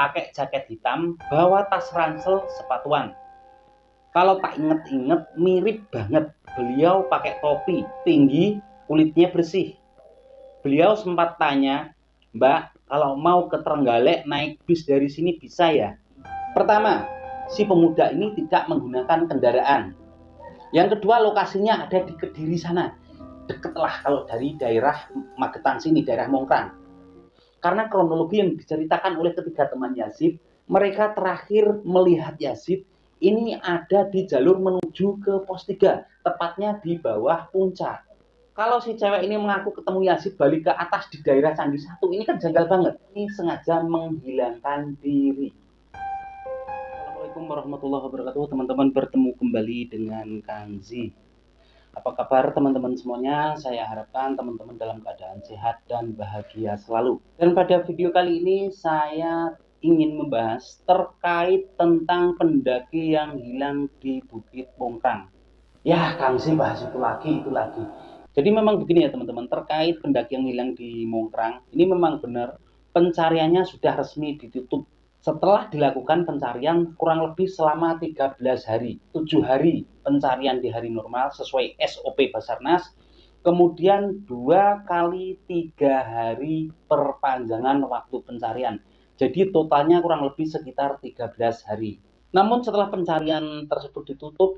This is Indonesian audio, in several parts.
pakai jaket hitam, bawa tas ransel sepatuan. Kalau tak inget-inget mirip banget. Beliau pakai topi tinggi, kulitnya bersih. Beliau sempat tanya, "Mbak, kalau mau ke Trenggalek naik bis dari sini bisa ya?" Pertama, si pemuda ini tidak menggunakan kendaraan. Yang kedua, lokasinya ada di Kediri sana. Deket lah kalau dari daerah Magetan sini, daerah Mongkrang. Karena kronologi yang diceritakan oleh ketiga teman Yazid, mereka terakhir melihat Yazid ini ada di jalur menuju ke pos 3, tepatnya di bawah puncak. Kalau si cewek ini mengaku ketemu Yazid balik ke atas di daerah Candi 1, ini kan janggal banget. Ini sengaja menghilangkan diri. Assalamualaikum warahmatullahi wabarakatuh, teman-teman, bertemu kembali dengan Kang Z. Apa kabar teman-teman semuanya? Saya harapkan teman-teman dalam keadaan sehat dan bahagia selalu. Dan pada video kali ini saya ingin membahas terkait tentang pendaki yang hilang di Bukit Mongkrang. Ya, Kang Z bahas itu lagi. Jadi memang begini ya teman-teman, terkait pendaki yang hilang di Mongkrang, ini memang benar pencariannya sudah resmi ditutup. Setelah dilakukan pencarian kurang lebih selama 13 hari, 7 hari pencarian di hari normal sesuai SOP Basarnas, kemudian 2 kali 3 hari perpanjangan waktu pencarian. Jadi totalnya kurang lebih sekitar 13 hari. Namun setelah pencarian tersebut ditutup,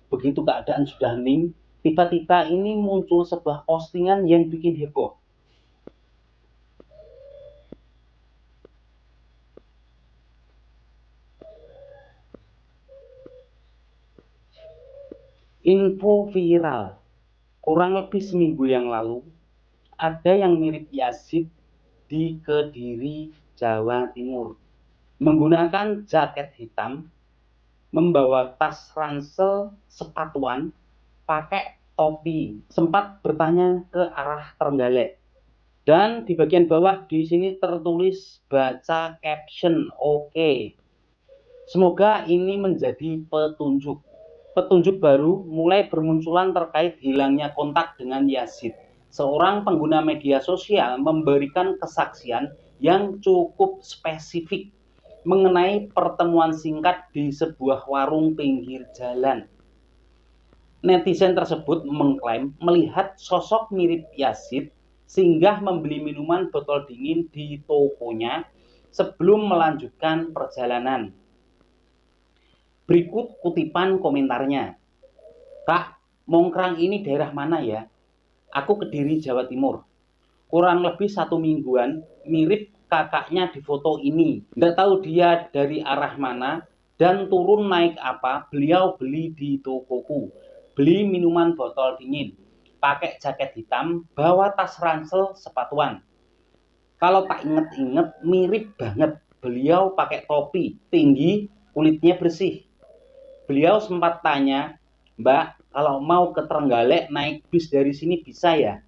begitu keadaan sudah hening, tiba-tiba ini muncul sebuah postingan yang bikin heboh. Info viral, kurang lebih seminggu yang lalu, ada yang mirip Yazid di Kediri, Jawa Timur. Menggunakan jaket hitam, membawa tas ransel sepatuan, pakai topi. Sempat bertanya ke arah Trenggalek. Dan di bagian bawah di sini tertulis baca caption oke. Semoga ini menjadi petunjuk. Petunjuk baru mulai bermunculan terkait hilangnya kontak dengan Yazid. Seorang pengguna media sosial memberikan kesaksian yang cukup spesifik mengenai pertemuan singkat di sebuah warung pinggir jalan. Netizen tersebut mengklaim melihat sosok mirip Yazid singgah membeli minuman botol dingin di tokonya sebelum melanjutkan perjalanan. Berikut kutipan komentarnya. "Kak, Mongkrang ini daerah mana ya? Aku Kediri, Jawa Timur. Kurang lebih 1 mingguan, mirip kakaknya di foto ini. Nggak tahu dia dari arah mana dan turun naik apa, beliau beli di tokoku. Beli minuman botol dingin, pakai jaket hitam, bawa tas ransel sepatuan. Kalau tak inget-inget mirip banget. Beliau pakai topi tinggi, kulitnya bersih. Beliau sempat tanya, 'Mbak, kalau mau ke Trenggalek naik bis dari sini bisa ya?'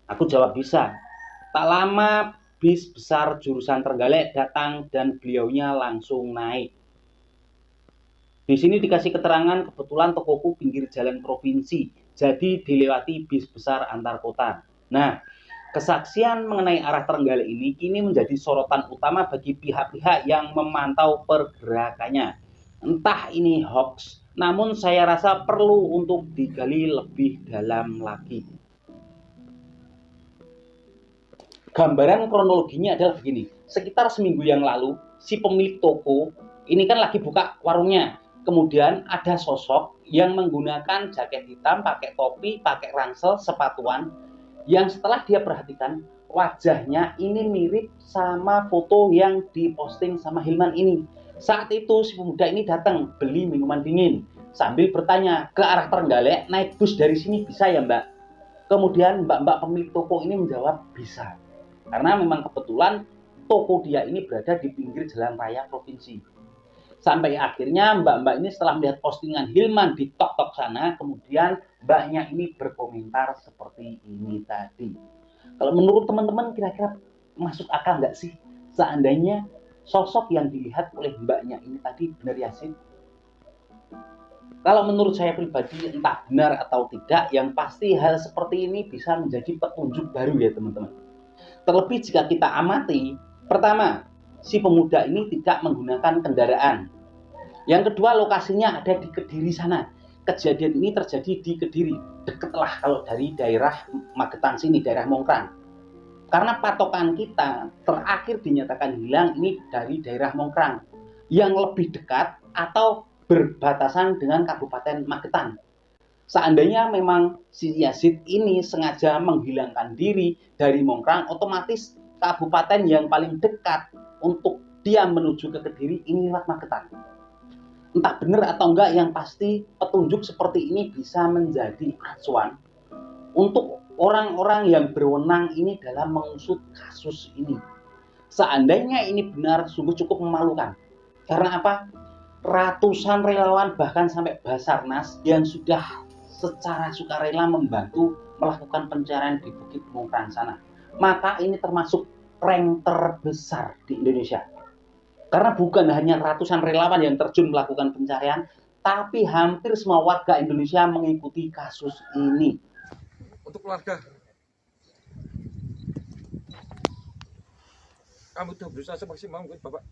Aku jawab bisa. Tak lama bis besar jurusan Trenggalek datang dan beliaunya langsung naik. Di sini dikasih keterangan kebetulan tokoku pinggir jalan provinsi, jadi dilewati bis besar antar kota. Nah, kesaksian mengenai arah Trenggalek ini kini menjadi sorotan utama bagi pihak-pihak yang memantau pergerakannya. Entah ini hoax, namun saya rasa perlu untuk digali lebih dalam lagi. Gambaran kronologinya adalah begini. Sekitar seminggu yang lalu, si pemilik toko ini kan lagi buka warungnya. Kemudian ada sosok yang menggunakan jaket hitam, pakai topi, pakai ransel, sepatuan, yang setelah dia perhatikan, wajahnya ini mirip sama foto yang diposting sama Hilman ini. Saat itu si pemuda ini datang beli minuman dingin sambil bertanya ke arah Trenggalek, naik bus dari sini bisa ya Mbak? Kemudian mbak-mbak pemilik toko ini menjawab bisa. Karena memang kebetulan toko dia ini berada di pinggir jalan raya provinsi. Sampai akhirnya mbak-mbak ini setelah melihat postingan Hilman di TikTok sana, kemudian mbaknya ini berkomentar seperti ini tadi. Kalau menurut teman-teman kira-kira masuk akal nggak sih seandainya sosok yang dilihat oleh mbaknya ini tadi benar Yazid? Kalau menurut saya pribadi entah benar atau tidak, yang pasti hal seperti ini bisa menjadi petunjuk baru ya teman-teman. Terlebih jika kita amati, pertama, si pemuda ini tidak menggunakan kendaraan. Yang kedua, lokasinya ada di Kediri sana. Kejadian ini terjadi di Kediri, dekatlah kalau dari daerah Magetan sini, daerah Mongkrang. Karena patokan kita terakhir dinyatakan hilang ini dari daerah Mongkrang, yang lebih dekat atau berbatasan dengan Kabupaten Magetan. Seandainya memang si Yazid ini sengaja menghilangkan diri dari Mongkrang, otomatis kabupaten yang paling dekat untuk dia menuju ke Kediri ini lewat Magetan. Entah benar atau enggak, yang pasti petunjuk seperti ini bisa menjadi acuan untuk orang-orang yang berwenang ini dalam mengusut kasus ini. Seandainya ini benar, sungguh cukup memalukan. Karena apa? Ratusan relawan bahkan sampai Basarnas yang sudah secara sukarela membantu melakukan pencarian di Bukit Mongkrang sana. Maka ini termasuk rank terbesar di Indonesia. Karena bukan hanya ratusan relawan yang terjun melakukan pencarian, tapi hampir semua warga Indonesia mengikuti kasus ini. Untuk keluarga, kami sudah berusaha semaksimal mungkin, Bapak.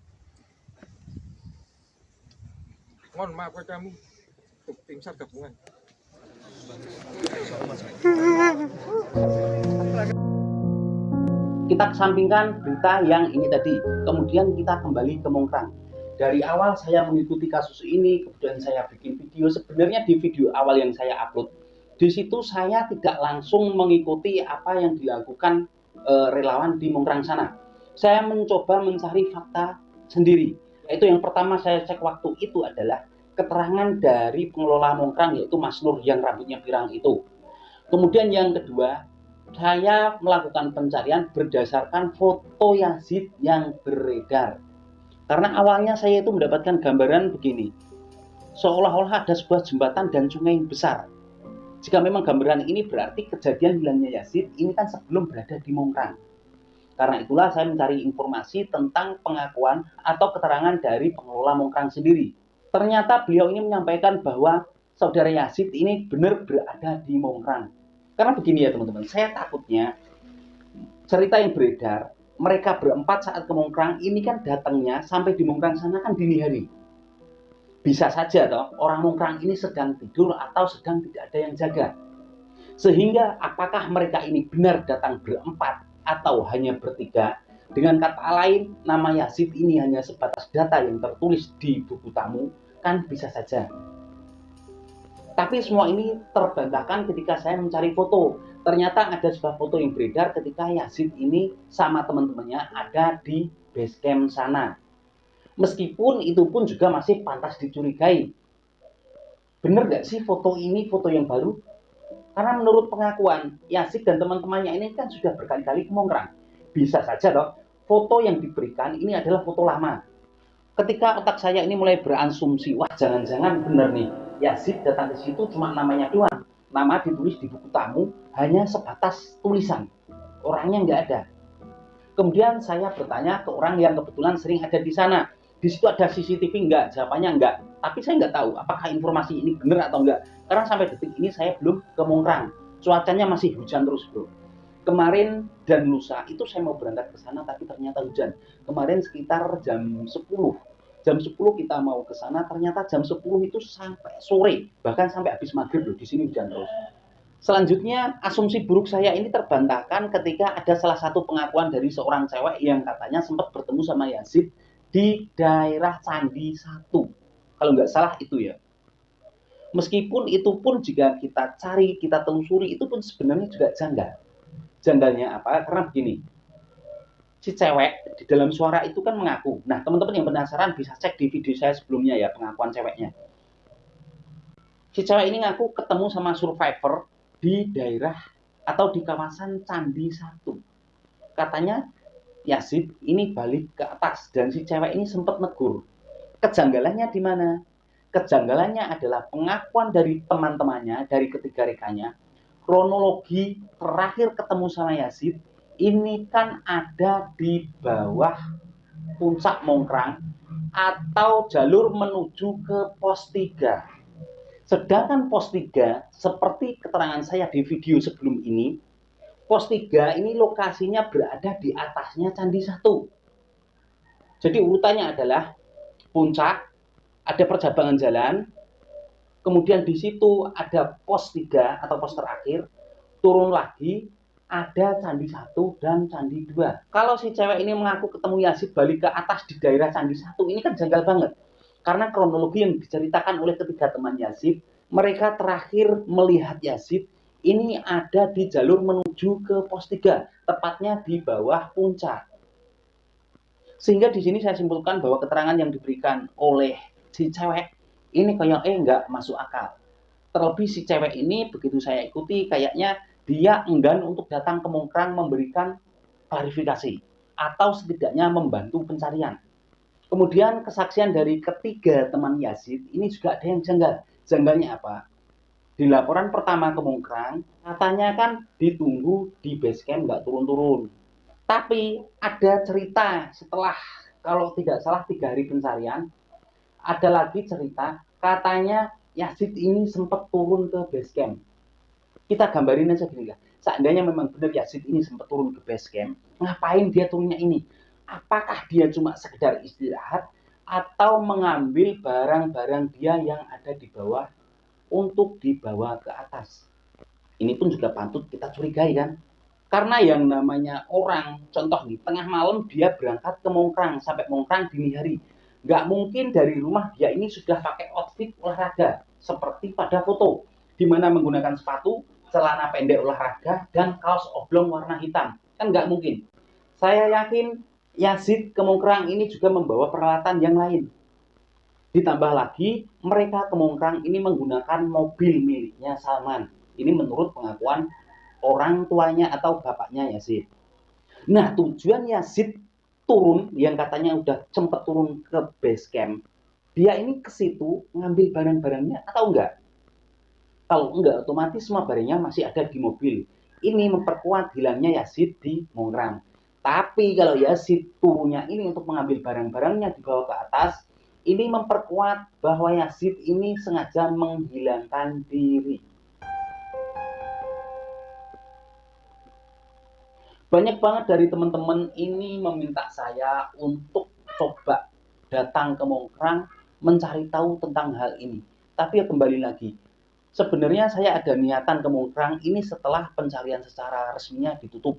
Mohon maaf kepada kami untuk tim SAR gabungan. Kita kesampingkan berita yang ini tadi, kemudian kita kembali ke Mongkrang. Dari awal saya mengikuti kasus ini, kemudian saya bikin video. Sebenarnya di video awal yang saya upload, di situ saya tidak langsung mengikuti apa yang dilakukan relawan di Mongkrang sana. Saya mencoba mencari fakta sendiri. Itu yang pertama saya cek waktu itu adalah keterangan dari pengelola Mongkrang, yaitu Mas Nur yang rambutnya pirang itu. Kemudian yang kedua, saya melakukan pencarian berdasarkan foto Yazid yang beredar. Karena awalnya saya itu mendapatkan gambaran begini, seolah-olah ada sebuah jembatan dan sungai besar. Jika memang gambaran ini berarti kejadian hilangnya Yazid ini kan sebelum berada di Mongkrang. Karena itulah saya mencari informasi tentang pengakuan atau keterangan dari pengelola Mongkrang sendiri. Ternyata beliau ini menyampaikan bahwa saudara Yazid ini benar berada di Mongkrang. Karena begini ya teman-teman, saya takutnya cerita yang beredar, mereka berempat saat ke Mongkrang ini kan datangnya sampai di Mongkrang sana kan dini hari. Bisa saja toh orang Mongkrang ini sedang tidur atau sedang tidak ada yang jaga. Sehingga apakah mereka ini benar datang berempat atau hanya bertiga? Dengan kata lain, nama Yazid ini hanya sebatas data yang tertulis di buku tamu, kan bisa saja. Tapi semua ini terbantahkan ketika saya mencari foto. Ternyata ada sebuah foto yang beredar ketika Yazid ini sama teman-temannya ada di base camp sana. Meskipun itu pun juga masih pantas dicurigai. Bener gak sih foto ini foto yang baru? Karena menurut pengakuan Yazid dan teman-temannya ini kan sudah berkali-kali ke Mongkrang. Bisa saja toh foto yang diberikan ini adalah foto lama. Ketika otak saya ini mulai berasumsi, wah jangan-jangan benar nih, Yazid datang ke situ cuma namanya doang. Nama ditulis di buku tamu hanya sebatas tulisan. Orangnya nggak ada. Kemudian saya bertanya ke orang yang kebetulan sering ada di sana. Di situ ada CCTV nggak? Jawabannya nggak. Tapi saya nggak tahu apakah informasi ini benar atau nggak. Karena sampai detik ini saya belum ke Mongkrang. Cuacanya masih hujan terus bro. Kemarin dan lusa itu saya mau berangkat ke sana tapi ternyata hujan. Kemarin sekitar jam 10 kita mau ke sana, ternyata jam 10 itu sampai sore, bahkan sampai habis maghrib loh, di sini hujan terus. Selanjutnya asumsi buruk saya ini terbantahkan ketika ada salah satu pengakuan dari seorang cewek yang katanya sempat bertemu sama Yazid di daerah Candi 1. Kalau nggak salah itu ya. Meskipun itu pun jika kita cari, kita telusuri, itu pun sebenarnya juga janggal. Janggalnya apa? Karena begini, si cewek di dalam suara itu kan mengaku. Nah, teman-teman yang penasaran bisa cek di video saya sebelumnya ya, pengakuan ceweknya. Si cewek ini ngaku ketemu sama survivor di daerah atau di kawasan Candi 1. Katanya Yazid ini balik ke atas dan si cewek ini sempat negur. Kejanggalannya di mana? Kejanggalannya adalah pengakuan dari teman-temannya, dari ketiga rekannya. Kronologi terakhir ketemu sama Yazid ini kan ada di bawah puncak Mongkrang atau jalur menuju ke pos 3. Sedangkan pos 3 seperti keterangan saya di video sebelum ini, pos 3 ini lokasinya berada di atasnya Candi 1. Jadi urutannya adalah puncak, ada percabangan jalan, kemudian di situ ada pos 3 atau pos terakhir, turun lagi, ada candi 1 dan candi 2. Kalau si cewek ini mengaku ketemu Yazid balik ke atas di daerah candi 1, ini kan janggal banget. Karena kronologi yang diceritakan oleh ketiga teman Yazid, mereka terakhir melihat Yazid ini ada di jalur menuju ke pos 3, tepatnya di bawah puncak. Sehingga di sini saya simpulkan bahwa keterangan yang diberikan oleh si cewek ini kayak nggak masuk akal. Terlebih si cewek ini begitu saya ikuti kayaknya dia enggan untuk datang ke Mongkrang memberikan klarifikasi atau setidaknya membantu pencarian. Kemudian kesaksian dari ketiga teman Yazid ini juga ada yang janggal. Janggalnya apa? Di laporan pertama ke Mongkrang katanya kan ditunggu di base camp nggak turun-turun. Tapi ada cerita setelah kalau tidak salah 3 hari pencarian, ada lagi cerita katanya Yazid ini sempat turun ke base camp. Kita gambarin aja gini lah. Seandainya memang benar Yazid ini sempat turun ke base camp, ngapain dia turunnya ini? Apakah dia cuma sekedar istirahat atau mengambil barang-barang dia yang ada di bawah untuk dibawa ke atas? Ini pun juga patut kita curigai kan? Karena yang namanya orang, contoh nih, tengah malam dia berangkat ke Mongkrang, sampai Mongkrang dini hari. Nggak mungkin dari rumah dia ini sudah pakai outfit olahraga, seperti pada foto, di mana menggunakan sepatu, celana pendek olahraga, dan kaos oblong warna hitam. Kan nggak mungkin. Saya yakin Yazid ke Mongkrang ini juga membawa peralatan yang lain. Ditambah lagi, mereka ke Mongkrang ini menggunakan mobil miliknya Salman. Ini menurut pengakuan orang tuanya atau bapaknya Yazid. Nah, tujuan Yazid turun yang katanya udah sempat turun ke base camp, dia ini ke situ ngambil barang-barangnya atau enggak? Kalau enggak, otomatis semua barangnya masih ada di mobil. Ini memperkuat hilangnya Yazid di Mongkrang. Tapi kalau Yazid turunnya ini untuk mengambil barang-barangnya dibawa ke atas, ini memperkuat bahwa Yazid ini sengaja menghilangkan diri. Banyak banget dari teman-teman ini meminta saya untuk coba datang ke Mongkrang mencari tahu tentang hal ini. Tapi ya kembali lagi, sebenarnya saya ada niatan ke Mongkrang ini setelah pencarian secara resminya ditutup.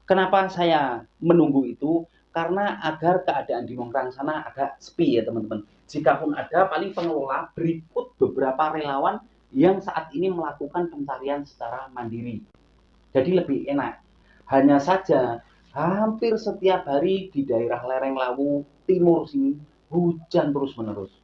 Kenapa saya menunggu itu? Karena agar keadaan di Mongkrang sana agak sepi ya teman-teman. Jikapun ada, paling pengelola berikut beberapa relawan yang saat ini melakukan pencarian secara mandiri. Jadi lebih enak. Hanya saja hampir setiap hari di daerah lereng Lawu timur sini hujan terus-menerus.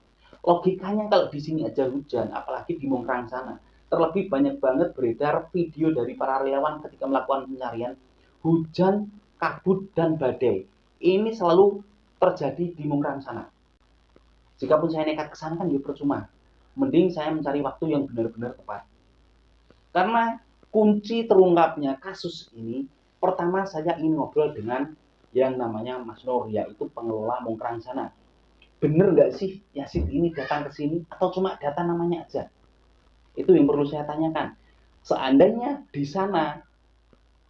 Logikanya kalau di sini aja hujan, apalagi di Mongkrang sana. Terlebih banyak banget beredar video dari para relawan ketika melakukan pencarian hujan, kabut, dan badai. Ini selalu terjadi di Mongkrang sana. Jikapun saya nekat ke sana kan ya percuma. Mending saya mencari waktu yang benar-benar tepat. Karena kunci terungkapnya kasus ini, pertama saya ingin ngobrol dengan yang namanya Mas Nur, yaitu pengelola Mongkrang sana. Bener nggak sih Yazid ini datang ke sini atau cuma data namanya aja? Itu yang perlu saya tanyakan. Seandainya di sana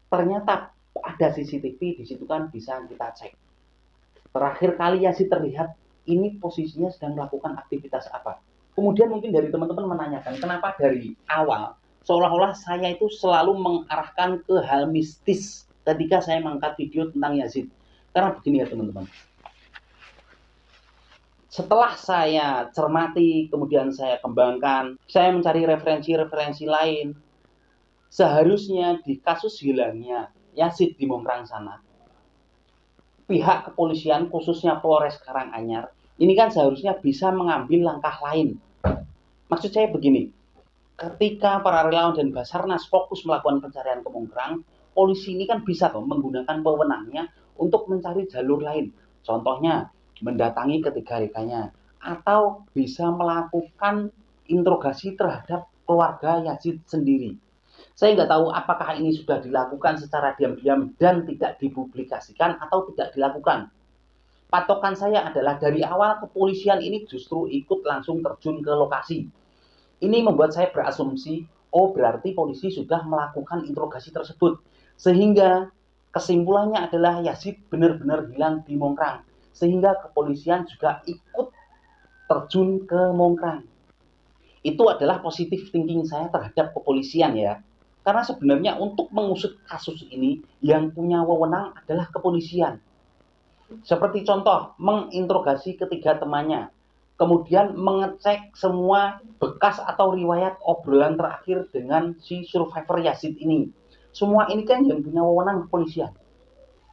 ternyata ada CCTV, di situ kan bisa kita cek. Terakhir kali Yazid terlihat ini posisinya sedang melakukan aktivitas apa. Kemudian mungkin dari teman-teman menanyakan kenapa dari awal seolah-olah saya itu selalu mengarahkan ke hal mistis ketika saya mengangkat video tentang Yazid. Karena begini ya teman-teman. Setelah saya cermati, kemudian saya kembangkan, saya mencari referensi-referensi lain. Seharusnya di kasus hilangnya Yazid di Mongkrang sana, pihak kepolisian khususnya Polres Karanganyar ini kan seharusnya bisa mengambil langkah lain. Maksud saya begini, ketika para relawan dan Basarnas fokus melakukan pencarian ke Mongkrang, polisi ini kan bisa menggunakan wewenangnya untuk mencari jalur lain. Contohnya, mendatangi ketiga rekannya, atau bisa melakukan interogasi terhadap keluarga Yazid sendiri. Saya nggak tahu apakah ini sudah dilakukan secara diam-diam dan tidak dipublikasikan atau tidak dilakukan. Patokan saya adalah dari awal kepolisian ini justru ikut langsung terjun ke lokasi. Ini membuat saya berasumsi, oh berarti polisi sudah melakukan interogasi tersebut. Sehingga kesimpulannya adalah Yazid benar-benar hilang di Mongkrang. sehingga kepolisian juga ikut terjun ke Mongkrang. Itu adalah positif thinking saya terhadap kepolisian ya. Karena sebenarnya untuk mengusut kasus ini yang punya wewenang adalah kepolisian. Seperti contoh, menginterogasi ketiga temannya, kemudian mengecek semua bekas atau riwayat obrolan terakhir dengan si survivor Yazid ini. Semua ini kan yang punya wewenang kepolisian.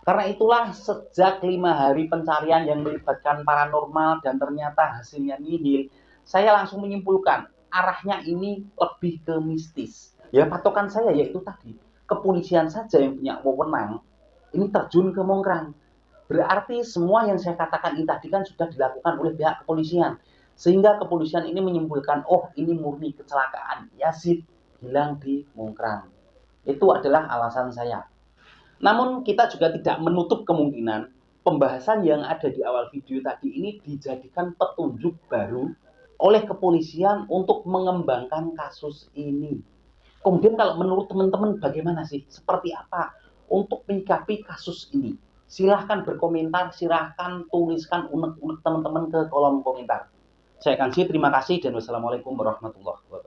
Karena itulah sejak 5 hari pencarian yang melibatkan paranormal dan ternyata hasilnya nihil, saya langsung menyimpulkan arahnya ini lebih ke mistis. Ya patokan saya yaitu tadi, kepolisian saja yang punya wewenang ini terjun ke Mongkrang. Berarti semua yang saya katakan ini tadi kan sudah dilakukan oleh pihak kepolisian. Sehingga kepolisian ini menyimpulkan, oh ini murni kecelakaan. Yazid hilang di Mongkrang. Itu adalah alasan saya. Namun kita juga tidak menutup kemungkinan pembahasan yang ada di awal video tadi ini dijadikan petunjuk baru oleh kepolisian untuk mengembangkan kasus ini. Kemudian kalau menurut teman-teman bagaimana sih? Seperti apa untuk menyikapi kasus ini? Silahkan berkomentar, silahkan tuliskan unek-unek teman-teman ke kolom komentar. Saya Kang Si, terima kasih dan wassalamualaikum warahmatullahi wabarakatuh.